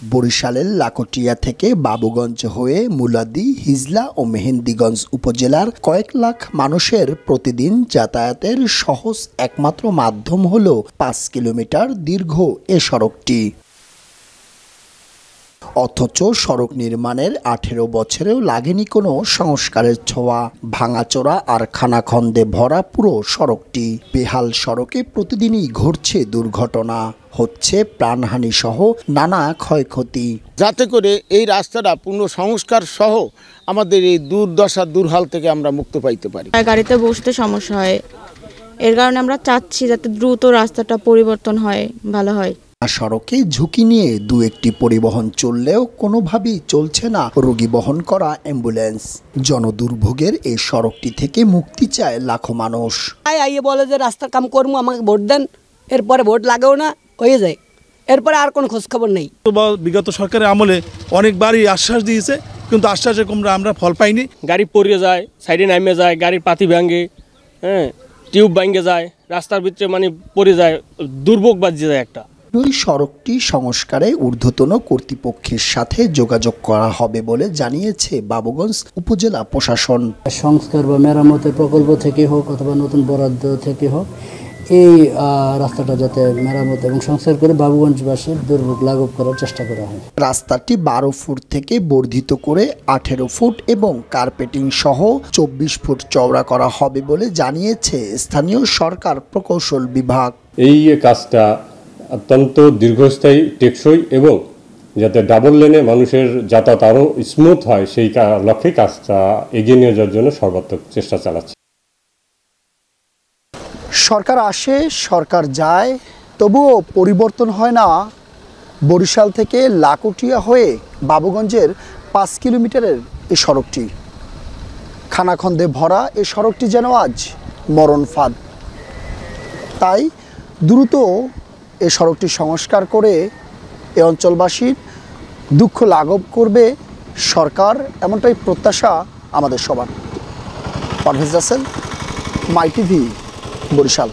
বরিশালের লাকটিয়া থেকে বাবুগঞ্জ হয়ে মুলাদি, হিজলা ও মেহেন্দিগঞ্জ উপজেলার কয়েক লাখ মানুষের প্রতিদিন যাতায়াতের সহজ একমাত্র মাধ্যম হল ৫ কিলোমিটার দীর্ঘ এ সড়কটি। অথচ সড়ক নির্মাণের ১৮ বছরেও লাগেনি কোনো সংস্কারের ছোঁয়া। ভাঙাচোরা আর খানাখন্দে ভরা পুরো সড়কটি। বেহাল সড়কে প্রতিদিনই ঘটছে দুর্ঘটনা, হচ্ছে প্রাণহানি সহ নানা ক্ষয়ক্ষতি। যাতে করে এই রাস্তাটা পূর্ণ সংস্কার সহ আমাদের এই দুর্দশা দুর্হাল থেকে আমরা মুক্ত পাইতে পারি। গাড়িতে বসতে সমস্যা হয়, এর কারণে আমরা চাচ্ছি যাতে দ্রুত রাস্তাটা পরিবর্তন হয়, ভালো হয়। সড়কে ঝুঁকি নিয়ে দু একটি পরিবহন চললেও কোনোভাবেই চলছে না রোগী বহন করা অ্যাম্বুলেন্স। জনদুর্ভোগের এই সড়কটি থেকে মুক্তি চায় লাখো মানুষ। আইয়ে বলে যে রাস্তার কাম করবো, আমাকে ভোট দেন, এরপরে ভোট লাগেও না, হয়ে যায়, এরপরে আর কোনো খোঁজখবর নেই। বিগত সরকারের আমলে অনেকবারই আশ্বাস দিয়েছে, কিন্তু আশ্বাসে আমরা ফল পাইনি। গাড়ি পড়ে যায়, সাইডে নামে যায়, গাড়ির পাতি ভাঙে, টিউব ভাঙে যায়, রাস্তার ভিতরে পড়ে যায়, দুর্ভোগ বাজে যায় একটা। ওই সড়কটি সংস্কারে ঊর্ধ্বতন কর্তৃপক্ষের সাথে যোগাযোগ করা হবে বলে জানিয়েছে বাবুগঞ্জ উপজেলা প্রশাসন। সংস্কার বা মেরামতের প্রকল্প থেকে হোক অথবা নতুন বরাদ্দ থেকে হোক, এই রাস্তাটা যাতে মেরামত এবং সংস্কার করে বাবুগঞ্জবাসীর দুর্ভোগ লাঘব করার চেষ্টা করা হয়। রাস্তাটি ১২ ফুট থেকে বর্ধিত করে ১৮ ফুট এবং কার্পেটিং সহ ২৪ ফুট চওড়া করা হবে বলে জানিয়েছে স্থানীয় সরকার প্রকৌশল বিভাগ। এই কাজটা অত্যন্ত দীর্ঘস্থায়ী, টেকসই এবং যাতে ডাবল লেনে মানুষের যাতায়াত আরও স্মুথ হয়, সেই লক্ষ্যে কাজটা এগিয়ে নিয়ে যাওয়ার জন্য সর্বাত্মক চেষ্টা চালাচ্ছে। সরকার আসে, সরকার যায়, তবুও পরিবর্তন হয় না বরিশাল থেকে লাকটিয়া হয়ে বাবুগঞ্জের ৫ কিলোমিটারের এই সড়কটি। খানাখন্দে ভরা এই সড়কটি যেন আজ মরণ ফাঁদ। তাই দ্রুত এই সড়কটি সংস্কার করে এ অঞ্চলবাসীর দুঃখ লাঘব করবে সরকার, এমনটাই প্রত্যাশা আমাদের সবার। পারভেজ রাসেল, মাই টিভি, বরিশাল।